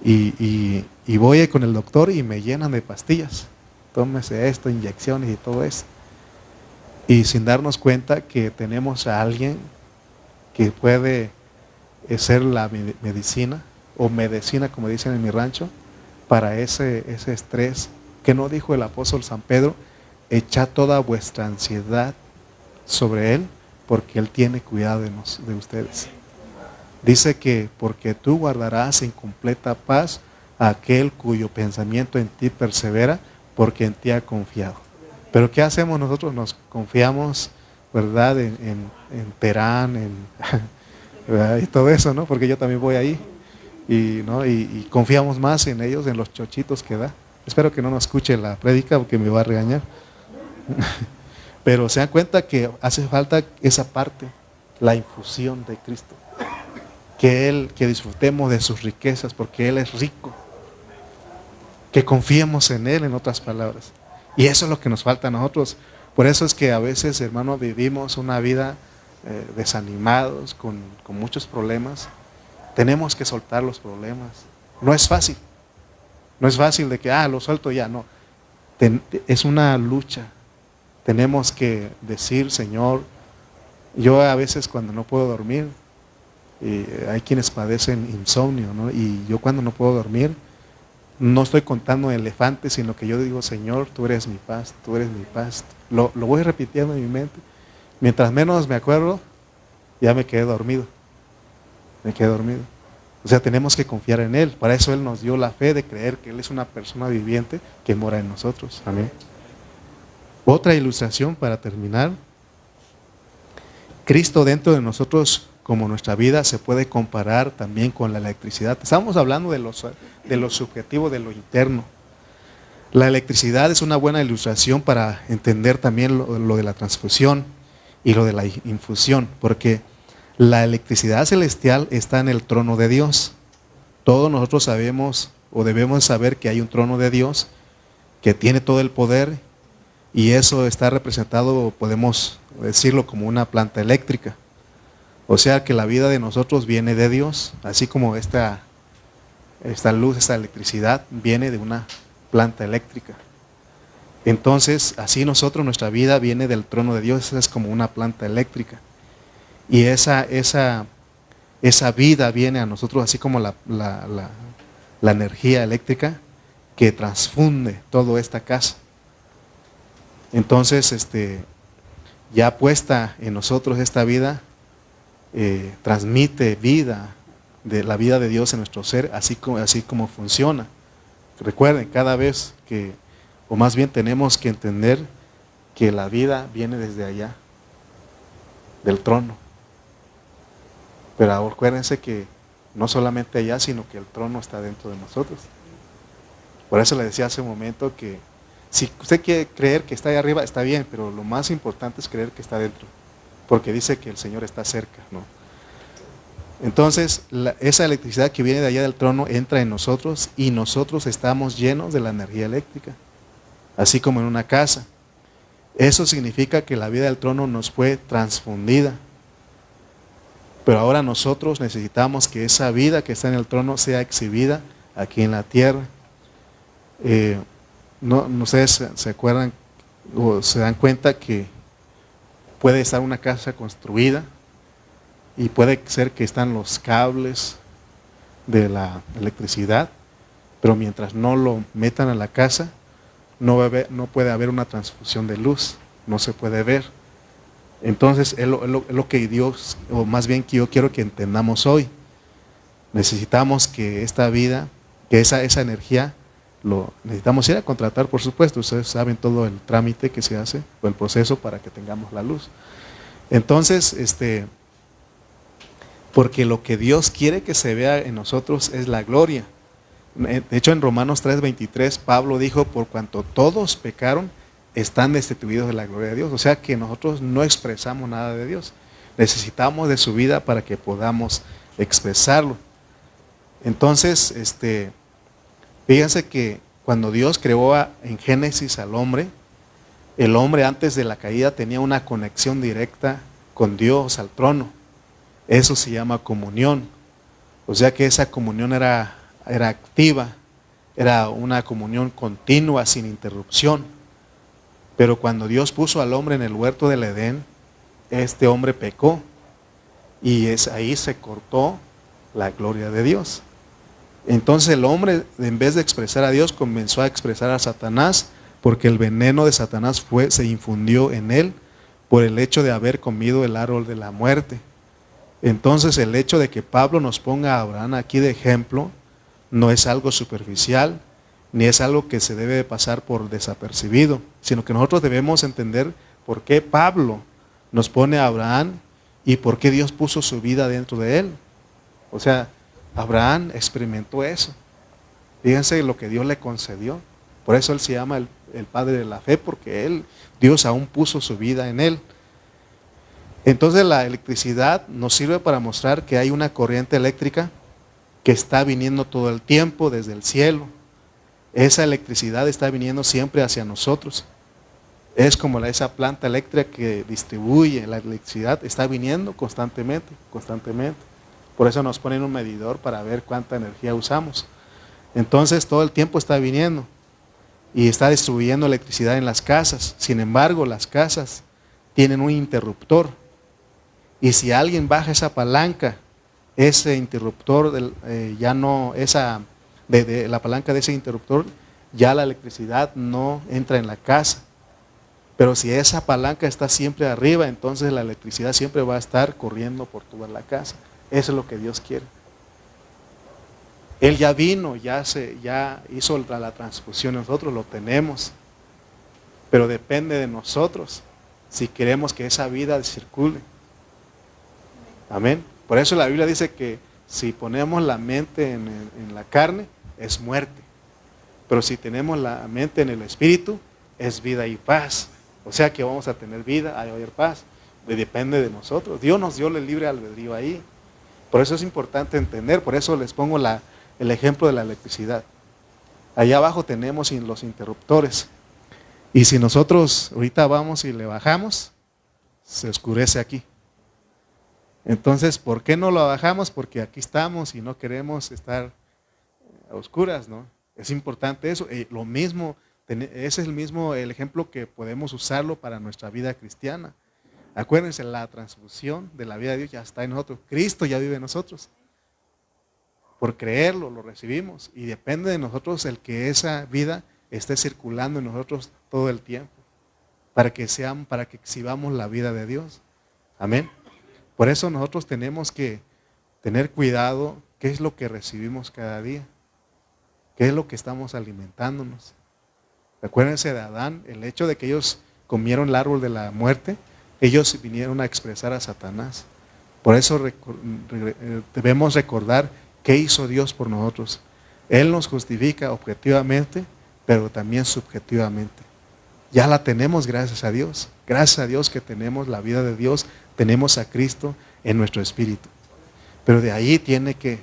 y voy con el doctor y me llenan de pastillas, tómese esto, inyecciones y todo eso, y sin darnos cuenta que tenemos a alguien que puede ser la medicina, o medicina como dicen en mi rancho, para ese estrés, que no dijo el apóstol San Pedro, echad toda vuestra ansiedad sobre Él, porque Él tiene cuidado de ustedes. Dice que porque tú guardarás en completa paz a aquel cuyo pensamiento en ti persevera, porque en ti ha confiado. Pero ¿qué hacemos nosotros? Nos confiamos, ¿verdad? En Terán, y todo eso, ¿no? Porque yo también voy ahí, y confiamos más en ellos, en los chochitos que da. Espero que no nos escuche la prédica porque me va a regañar. Pero se dan cuenta que hace falta esa parte, la infusión de Cristo. Que disfrutemos de sus riquezas, porque Él es rico. Que confiemos en Él, en otras palabras. Y eso es lo que nos falta a nosotros. Por eso es que a veces, hermano, vivimos una vida desanimados, con muchos problemas. Tenemos que soltar los problemas. No es fácil. No es fácil de que, lo suelto ya, no. Es una lucha. Tenemos que decir, Señor, yo a veces cuando no puedo dormir, hay quienes padecen insomnio, ¿no? Y yo cuando no puedo dormir, no estoy contando elefantes, sino que yo digo, Señor, tú eres mi paz, tú eres mi paz. Lo voy repitiendo en mi mente. Mientras menos me acuerdo, ya me quedé dormido. O sea, tenemos que confiar en Él. Para eso Él nos dio la fe de creer que Él es una persona viviente que mora en nosotros. Amén. Otra ilustración para terminar. Cristo dentro de nosotros, como nuestra vida, se puede comparar también con la electricidad. Estamos hablando de lo subjetivo, de lo interno. La electricidad es una buena ilustración para entender también lo de la transfusión y lo de la infusión, porque la electricidad celestial está en el trono de Dios. Todos nosotros sabemos o debemos saber que hay un trono de Dios que tiene todo el poder, y eso está representado, podemos decirlo, como una planta eléctrica. O sea que la vida de nosotros viene de Dios, así como esta luz, esta electricidad viene de una planta eléctrica. Entonces, así nosotros, nuestra vida viene del trono de Dios, es como una planta eléctrica. Y esa vida viene a nosotros así como la energía eléctrica que transfunde toda esta casa. Entonces, ya puesta en nosotros esta vida, transmite vida, de la vida de Dios en nuestro ser, así como funciona. Recuerden, cada vez que, o más bien tenemos que entender que la vida viene desde allá, del trono. Pero acuérdense que no solamente allá, sino que el trono está dentro de nosotros. Por eso le decía hace un momento que si usted quiere creer que está ahí arriba, está bien, pero lo más importante es creer que está dentro, porque dice que el Señor está cerca, ¿no? Entonces, esa electricidad que viene de allá del trono entra en nosotros, y nosotros estamos llenos de la energía eléctrica, así como en una casa. Eso significa que la vida del trono nos fue transfundida. Pero ahora nosotros necesitamos que esa vida que está en el trono sea exhibida aquí en la tierra. No ustedes se acuerdan o se dan cuenta que puede estar una casa construida y puede ser que están los cables de la electricidad, pero mientras no lo metan a la casa, no puede haber una transfusión de luz, no se puede ver. Entonces es lo que Dios, o más bien que yo quiero que entendamos hoy. Necesitamos que esta vida, que esa energía, lo necesitamos ir a contratar, por supuesto. Ustedes saben todo el trámite que se hace, o el proceso para que tengamos la luz. Entonces, Porque lo que Dios quiere que se vea en nosotros es la gloria. De hecho, en Romanos 3:23, Pablo dijo, por cuanto todos pecaron, están destituidos de la gloria de Dios. O sea que nosotros no expresamos nada de Dios. Necesitamos de su vida para que podamos expresarlo. Entonces, fíjense que cuando Dios creó en Génesis al hombre, el hombre antes de la caída tenía una conexión directa con Dios al trono. Eso se llama comunión. O sea que esa comunión era activa, era una comunión continua, sin interrupción. Pero cuando Dios puso al hombre en el huerto del Edén, este hombre pecó y ahí se cortó la gloria de Dios. Entonces el hombre, en vez de expresar a Dios, comenzó a expresar a Satanás, porque el veneno de Satanás se infundió en él por el hecho de haber comido el árbol de la muerte. Entonces el hecho de que Pablo nos ponga a Abraham aquí de ejemplo no es algo superficial, ni es algo que se debe pasar por desapercibido, sino que nosotros debemos entender por qué Pablo nos pone a Abraham y por qué Dios puso su vida dentro de él. O sea, Abraham experimentó eso. Fíjense lo que Dios le concedió. Por eso él se llama el padre de la fe, porque Dios aún puso su vida en él. Entonces la electricidad nos sirve para mostrar que hay una corriente eléctrica que está viniendo todo el tiempo desde el cielo. Esa electricidad está viniendo siempre hacia nosotros. Es como esa planta eléctrica que distribuye la electricidad, está viniendo constantemente. Por eso nos ponen un medidor para ver cuánta energía usamos. Entonces todo el tiempo está viniendo y está distribuyendo electricidad en las casas. Sin embargo, las casas tienen un interruptor. Y si alguien baja esa palanca, ese interruptor, la palanca de ese interruptor, ya la electricidad no entra en la casa. Pero si esa palanca está siempre arriba, entonces la electricidad siempre va a estar corriendo por toda la casa. Eso es lo que Dios quiere. Él ya vino, ya hizo la transfusión, nosotros lo tenemos. Pero depende de nosotros si queremos que esa vida circule. Amén. Por eso la Biblia dice que si ponemos la mente en la carne, es muerte. Pero si tenemos la mente en el Espíritu, es vida y paz. O sea que vamos a tener vida, a haber paz. Depende de nosotros. Dios nos dio el libre albedrío ahí. Por eso es importante entender, por eso les pongo el ejemplo de la electricidad. Allá abajo tenemos los interruptores. Y si nosotros ahorita vamos y le bajamos, se oscurece aquí. Entonces, ¿por qué no lo bajamos? Porque aquí estamos y no queremos estar a oscuras, ¿no? Es importante eso. Lo mismo, ese es el ejemplo que podemos usarlo para nuestra vida cristiana. Acuérdense, la transfusión de la vida de Dios ya está en nosotros. Cristo ya vive en nosotros. Por creerlo, lo recibimos. Y depende de nosotros el que esa vida esté circulando en nosotros todo el tiempo. Para que exhibamos la vida de Dios. Amén. Por eso nosotros tenemos que tener cuidado qué es lo que recibimos cada día. ¿Qué es lo que estamos alimentándonos? Acuérdense de Adán, el hecho de que ellos comieron el árbol de la muerte, ellos vinieron a expresar a Satanás. Por eso debemos recordar qué hizo Dios por nosotros. Él nos justifica objetivamente, pero también subjetivamente. Ya la tenemos gracias a Dios. Gracias a Dios que tenemos la vida de Dios, tenemos a Cristo en nuestro espíritu. Pero de ahí tiene que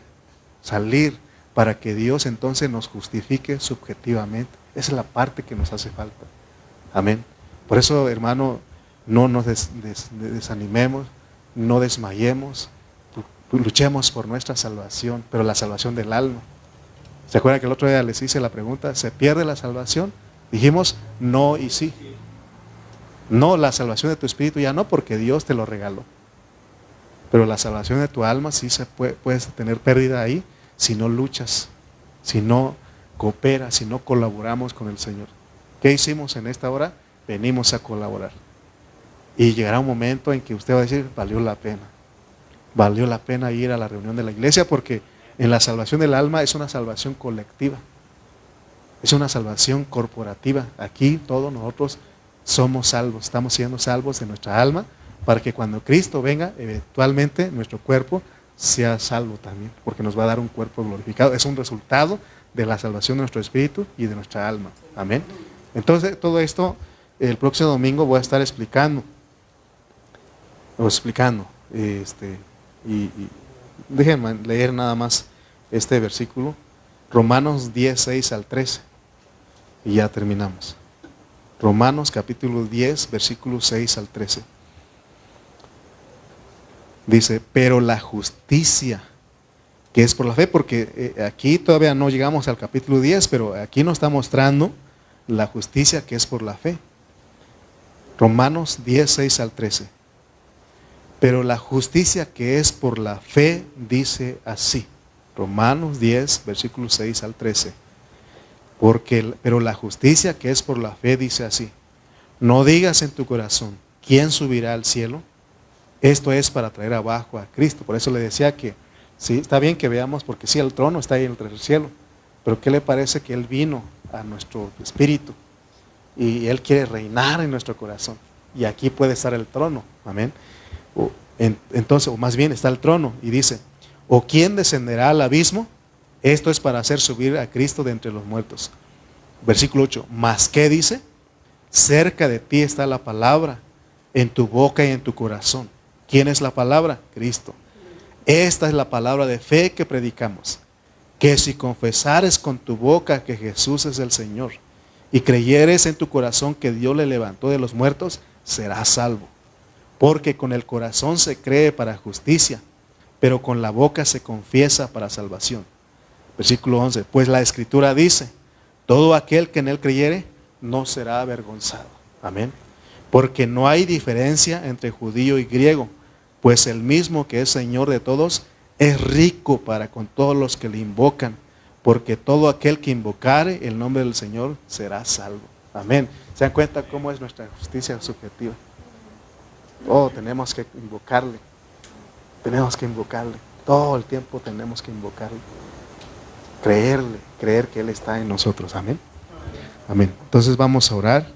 salir para que Dios entonces nos justifique subjetivamente. Esa es la parte que nos hace falta. Amén. Por eso, hermano, no nos desanimemos, no desmayemos, luchemos por nuestra salvación, pero la salvación del alma. ¿Se acuerdan que el otro día les hice la pregunta? ¿Se pierde la salvación? Dijimos no y sí. No, la salvación de tu espíritu ya no, porque Dios te lo regaló. Pero la salvación de tu alma sí puedes tener pérdida ahí si no luchas, si no cooperas, si no colaboramos con el Señor. ¿Qué hicimos en esta hora? Venimos a colaborar. Y llegará un momento en que usted va a decir, valió la pena. Valió la pena ir a la reunión de la iglesia, porque en la salvación del alma es una salvación colectiva. Es una salvación corporativa. Aquí todos nosotros somos salvos, estamos siendo salvos de nuestra alma, para que cuando Cristo venga, eventualmente nuestro cuerpo sea salvo también, porque nos va a dar un cuerpo glorificado. Es un resultado de la salvación de nuestro espíritu y de nuestra alma. Amén. Entonces, todo esto, el próximo domingo voy a estar explicando. Y déjenme leer nada más este versículo. Romanos 10, 6 al 13. Y ya terminamos. Romanos capítulo 10, versículos 6 al 13. Dice, pero la justicia que es por la fe, porque aquí todavía no llegamos al capítulo 10, pero aquí nos está mostrando la justicia que es por la fe. Romanos 10, 6 al 13. Pero la justicia que es por la fe dice así. Romanos 10, versículos 6 al 13. Pero la justicia que es por la fe dice así. No digas en tu corazón, ¿quién subirá al cielo? Esto es para traer abajo a Cristo. Por eso le decía que, sí, está bien que veamos, porque sí, el trono está ahí en el tercer cielo. Pero ¿qué le parece que Él vino a nuestro espíritu? Y Él quiere reinar en nuestro corazón. Y aquí puede estar el trono. Amén. Entonces, o más bien está el trono. Y dice, ¿o quién descenderá al abismo? Esto es para hacer subir a Cristo de entre los muertos. Versículo 8. ¿Mas qué dice? Cerca de ti está la palabra, en tu boca y en tu corazón. ¿Quién es la palabra? Cristo. Esta es la palabra de fe que predicamos. Que si confesares con tu boca que Jesús es el Señor y creyeres en tu corazón que Dios le levantó de los muertos, serás salvo. Porque con el corazón se cree para justicia, pero con la boca se confiesa para salvación. Versículo 11. Pues la Escritura dice, todo aquel que en Él creyere no será avergonzado. Amén. Porque no hay diferencia entre judío y griego, pues el mismo que es Señor de todos es rico para con todos los que le invocan, porque todo aquel que invocare el nombre del Señor será salvo. Amén. ¿Se dan cuenta cómo es nuestra justicia subjetiva? Oh, tenemos que invocarle. Tenemos que invocarle. Todo el tiempo tenemos que invocarle. Creer que Él está en nosotros. Amén. Amén. Entonces vamos a orar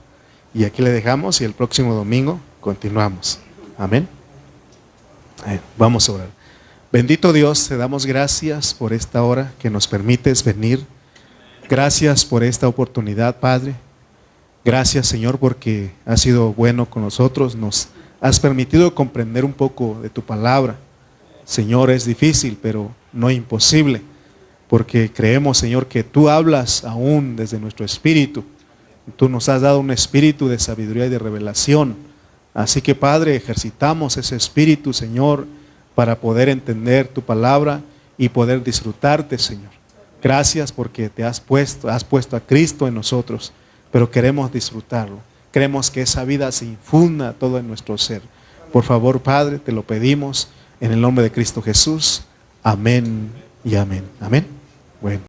y aquí le dejamos y el próximo domingo continuamos. Amén. Vamos a orar. Bendito Dios, te damos gracias por esta hora que nos permites venir. Gracias por esta oportunidad, Padre. Gracias, Señor, porque has sido bueno con nosotros. Nos has permitido comprender un poco de tu palabra. Señor, es difícil, pero no imposible, porque creemos, Señor, que tú hablas aún desde nuestro espíritu. Tú nos has dado un espíritu de sabiduría y de revelación. Así que, Padre, ejercitamos ese espíritu, Señor, para poder entender tu palabra y poder disfrutarte, Señor. Gracias porque has puesto a Cristo en nosotros, pero queremos disfrutarlo. Queremos que esa vida se infunda todo en nuestro ser. Por favor, Padre, te lo pedimos en el nombre de Cristo Jesús. Amén y amén. Amén. Bueno.